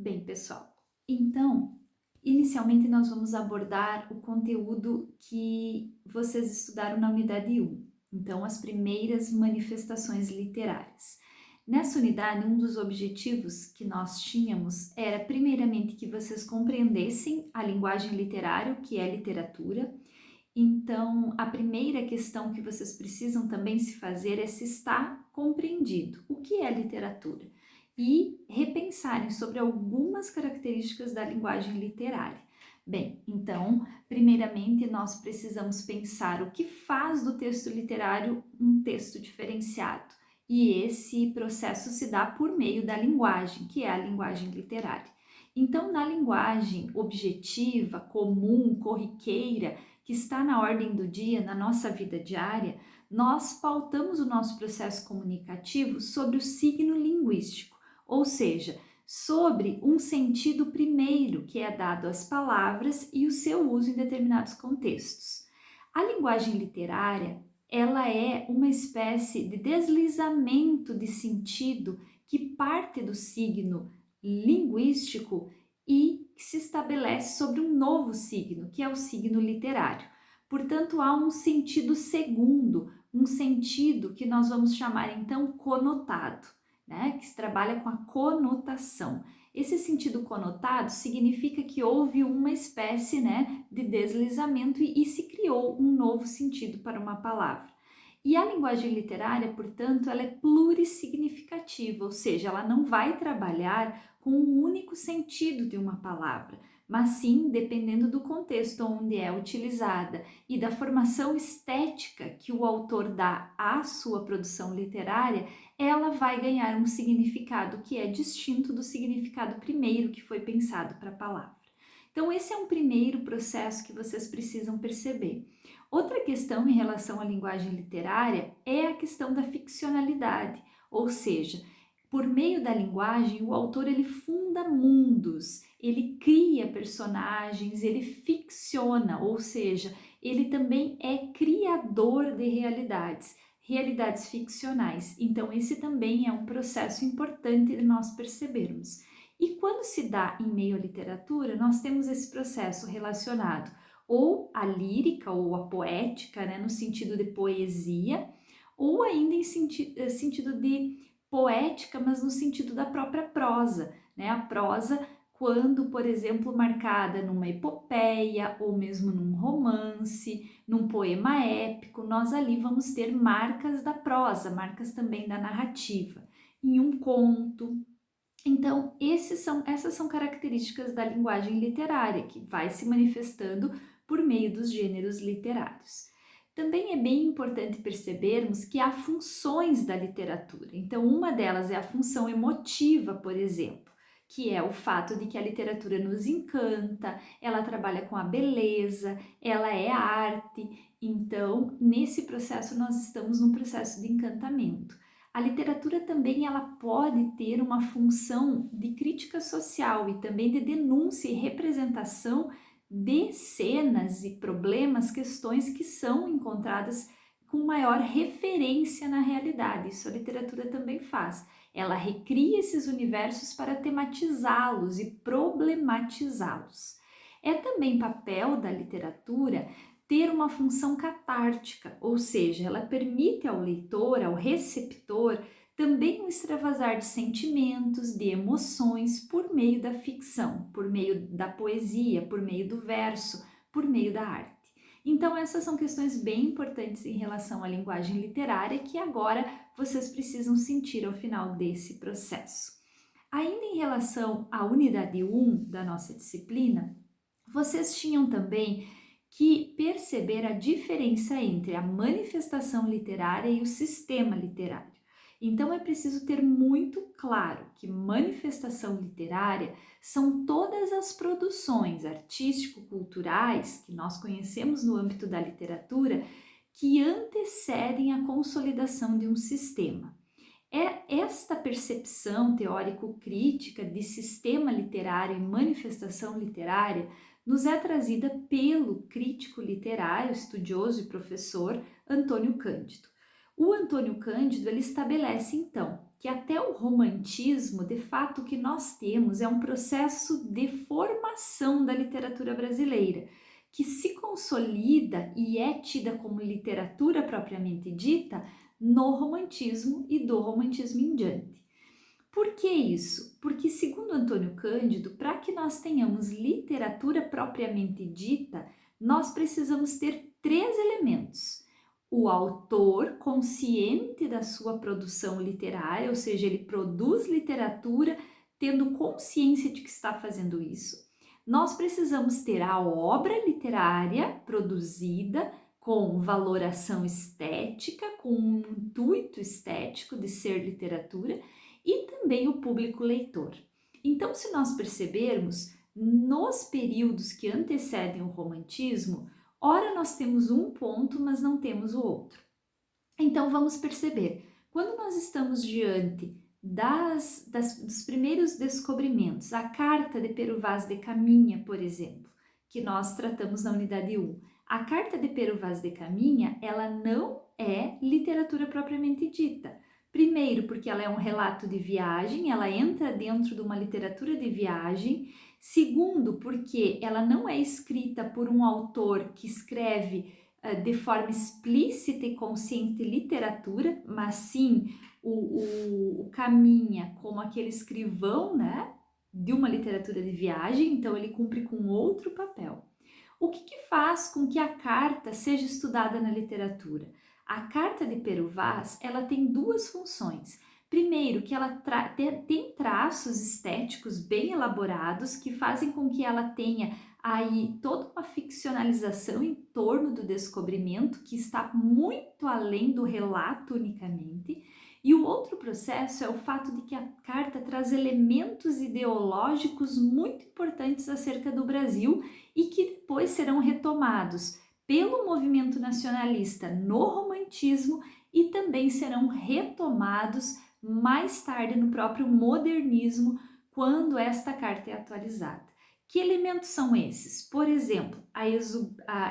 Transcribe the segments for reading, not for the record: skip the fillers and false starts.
Bem, pessoal, então, inicialmente nós vamos abordar o conteúdo que vocês estudaram na unidade 1, então as primeiras manifestações literárias. Nessa unidade, um dos objetivos que nós tínhamos era, primeiramente, que vocês compreendessem a linguagem literária, o que é literatura. Então, a primeira questão que vocês precisam também se fazer é se está compreendido o que é literatura e repensarem sobre algumas características da linguagem literária. Bem, então, primeiramente nós precisamos pensar o que faz do texto literário um texto diferenciado. E esse processo se dá por meio da linguagem, que é a linguagem literária. Então, na linguagem objetiva, comum, corriqueira, que está na ordem do dia, na nossa vida diária, nós pautamos o nosso processo comunicativo sobre o signo linguístico, ou seja, sobre um sentido primeiro que é dado às palavras e o seu uso em determinados contextos. A linguagem literária, ela é uma espécie de deslizamento de sentido que parte do signo linguístico e que se estabelece sobre um novo signo, que é o signo literário. Portanto, há um sentido segundo, um sentido que nós vamos chamar então conotado, né? Que se trabalha com a conotação. Esse sentido conotado significa que houve uma espécie, né, de deslizamento e se criou um novo sentido para uma palavra. E a linguagem literária, portanto, ela é plurissignificativa, ou seja, ela não vai trabalhar com um único sentido de uma palavra, mas sim dependendo do contexto onde é utilizada e da formação estética que o autor dá à sua produção literária, ela vai ganhar um significado que é distinto do significado primeiro que foi pensado para a palavra. Então, esse é um primeiro processo que vocês precisam perceber. Outra questão em relação à linguagem literária é a questão da ficcionalidade, ou seja, por meio da linguagem, o autor ele funda mundos, ele cria personagens, ele ficciona, ou seja, ele também é criador de realidades ficcionais. Então, esse também é um processo importante de nós percebermos. E quando se dá em meio à literatura, nós temos esse processo relacionado ou à lírica ou à poética, né, no sentido de poesia, ou ainda em sentido de poética, mas no sentido da própria prosa, né? A prosa, quando, por exemplo, marcada numa epopeia ou mesmo num romance, num poema épico, nós ali vamos ter marcas da prosa, marcas também da narrativa. Em um conto, então, essas são características da linguagem literária, que vai se manifestando por meio dos gêneros literários. Também é bem importante percebermos que há funções da literatura. Então, uma delas é a função emotiva, por exemplo, que é o fato de que a literatura nos encanta, ela trabalha com a beleza, ela é arte. Então, nesse processo, nós estamos num processo de encantamento. A literatura também ela pode ter uma função de crítica social e também de denúncia e representação de cenas e problemas, questões que são encontradas com maior referência na realidade. Isso a literatura também faz. Ela recria esses universos para tematizá-los e problematizá-los. É também papel da literatura ter uma função catártica, ou seja, ela permite ao leitor, ao receptor, também um extravasar de sentimentos, de emoções por meio da ficção, por meio da poesia, por meio do verso, por meio da arte. Então, essas são questões bem importantes em relação à linguagem literária que agora vocês precisam sentir ao final desse processo. Ainda em relação à unidade 1 da nossa disciplina, vocês tinham também que perceber a diferença entre a manifestação literária e o sistema literário. Então é preciso ter muito claro que manifestação literária são todas as produções artístico-culturais que nós conhecemos no âmbito da literatura que antecedem a consolidação de um sistema. É esta percepção teórico-crítica de sistema literário e manifestação literária nos é trazida pelo crítico literário, estudioso e professor Antônio Cândido. O Antônio Cândido ele estabelece então que até o romantismo, de fato, o que nós temos é um processo de formação da literatura brasileira, que se consolida e é tida como literatura propriamente dita no romantismo e do romantismo em diante. Por que isso? Porque, segundo Antônio Cândido, para que nós tenhamos literatura propriamente dita, nós precisamos ter três elementos: o autor consciente da sua produção literária, ou seja, ele produz literatura tendo consciência de que está fazendo isso. Nós precisamos ter a obra literária produzida com valoração estética, com um intuito estético de ser literatura, e também o público leitor. Então, se nós percebermos, nos períodos que antecedem o romantismo, ora nós temos um ponto, mas não temos o outro. Então, vamos perceber, quando nós estamos diante dos primeiros descobrimentos, a carta de Pero Vaz de Caminha, por exemplo, que nós tratamos na unidade 1, a carta de Pero Vaz de Caminha, ela não é literatura propriamente dita. Primeiro, porque ela é um relato de viagem, ela entra dentro de uma literatura de viagem. Segundo, porque ela não é escrita por um autor que escreve de forma explícita e consciente literatura, mas sim o Caminha como aquele escrivão, né, de uma literatura de viagem, então ele cumpre com outro papel. O que faz com que a carta seja estudada na literatura? A carta de Pero Vaz, ela tem duas funções. Primeiro, que ela tem traços estéticos bem elaborados que fazem com que ela tenha aí toda uma ficcionalização em torno do descobrimento que está muito além do relato unicamente. E o outro processo é o fato de que a carta traz elementos ideológicos muito importantes acerca do Brasil e que depois serão retomados pelo movimento nacionalista no romantismo e também serão retomados mais tarde no próprio modernismo, quando esta carta é atualizada. Que elementos são esses? Por exemplo, a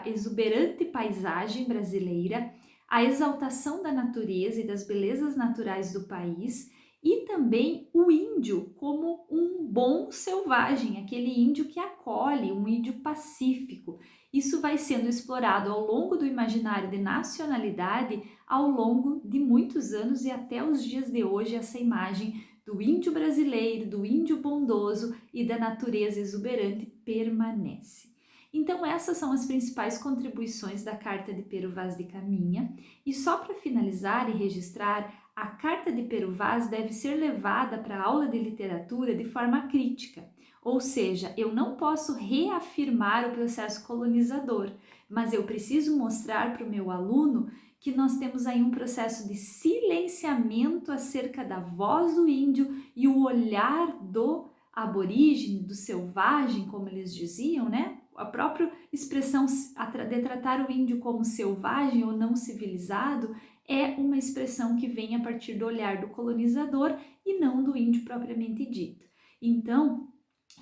exuberante paisagem brasileira, a exaltação da natureza e das belezas naturais do país e também o índio como um bom selvagem, aquele índio que acolhe, um índio pacífico. Isso vai sendo explorado ao longo do imaginário de nacionalidade ao longo de muitos anos e até os dias de hoje essa imagem do índio brasileiro, do índio bondoso e da natureza exuberante permanece. Então essas são as principais contribuições da carta de Pero Vaz de Caminha e só para finalizar e registrar, a carta de Pero Vaz deve ser levada para a aula de literatura de forma crítica. Ou seja, eu não posso reafirmar o processo colonizador, mas eu preciso mostrar para o meu aluno que nós temos aí um processo de silenciamento acerca da voz do índio e o olhar do aborígene, do selvagem, como eles diziam, né? A própria expressão de tratar o índio como selvagem ou não civilizado é uma expressão que vem a partir do olhar do colonizador e não do índio propriamente dito. Então,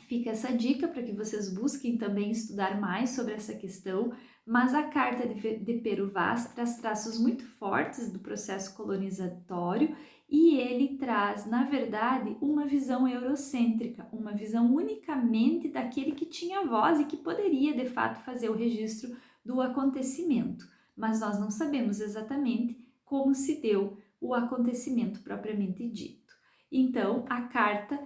fica essa dica para que vocês busquem também estudar mais sobre essa questão, mas a carta de Pero Vaz traz traços muito fortes do processo colonizatório e ele traz, na verdade, uma visão eurocêntrica, uma visão unicamente daquele que tinha voz e que poderia, de fato, fazer o registro do acontecimento. Mas nós não sabemos exatamente como se deu o acontecimento propriamente dito. Então, a carta,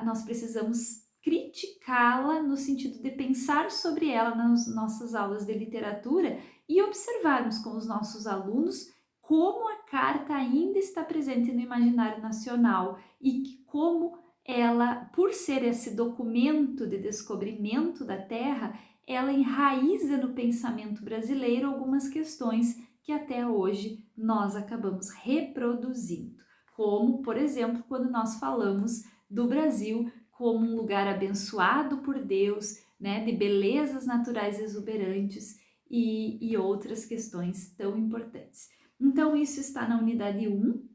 nós precisamos criticá-la no sentido de pensar sobre ela nas nossas aulas de literatura e observarmos com os nossos alunos como a carta ainda está presente no imaginário nacional e que como ela, por ser esse documento de descobrimento da terra, ela enraiza no pensamento brasileiro algumas questões que até hoje nós acabamos reproduzindo, como, por exemplo, quando nós falamos do Brasil como um lugar abençoado por Deus, né, de belezas naturais exuberantes e outras questões tão importantes. Então, isso está na unidade 1.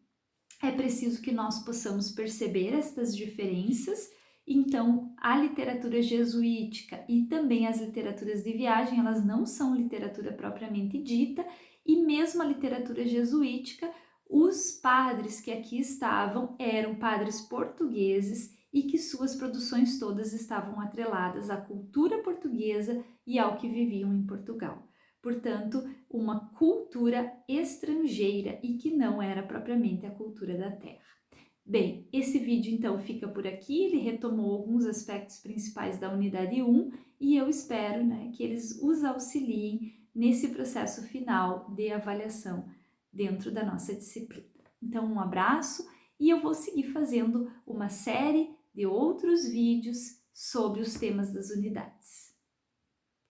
É preciso que nós possamos perceber estas diferenças. Então, a literatura jesuítica e também as literaturas de viagem, elas não são literatura propriamente dita, e mesmo a literatura jesuítica, Os padres que aqui estavam eram padres portugueses e que suas produções todas estavam atreladas à cultura portuguesa e ao que viviam em Portugal. Portanto, uma cultura estrangeira e que não era propriamente a cultura da terra. Bem, esse vídeo então fica por aqui, ele retomou alguns aspectos principais da unidade 1 e eu espero, né, que eles os auxiliem nesse processo final de avaliação dentro da nossa disciplina. Então, um abraço e eu vou seguir fazendo uma série de outros vídeos sobre os temas das unidades.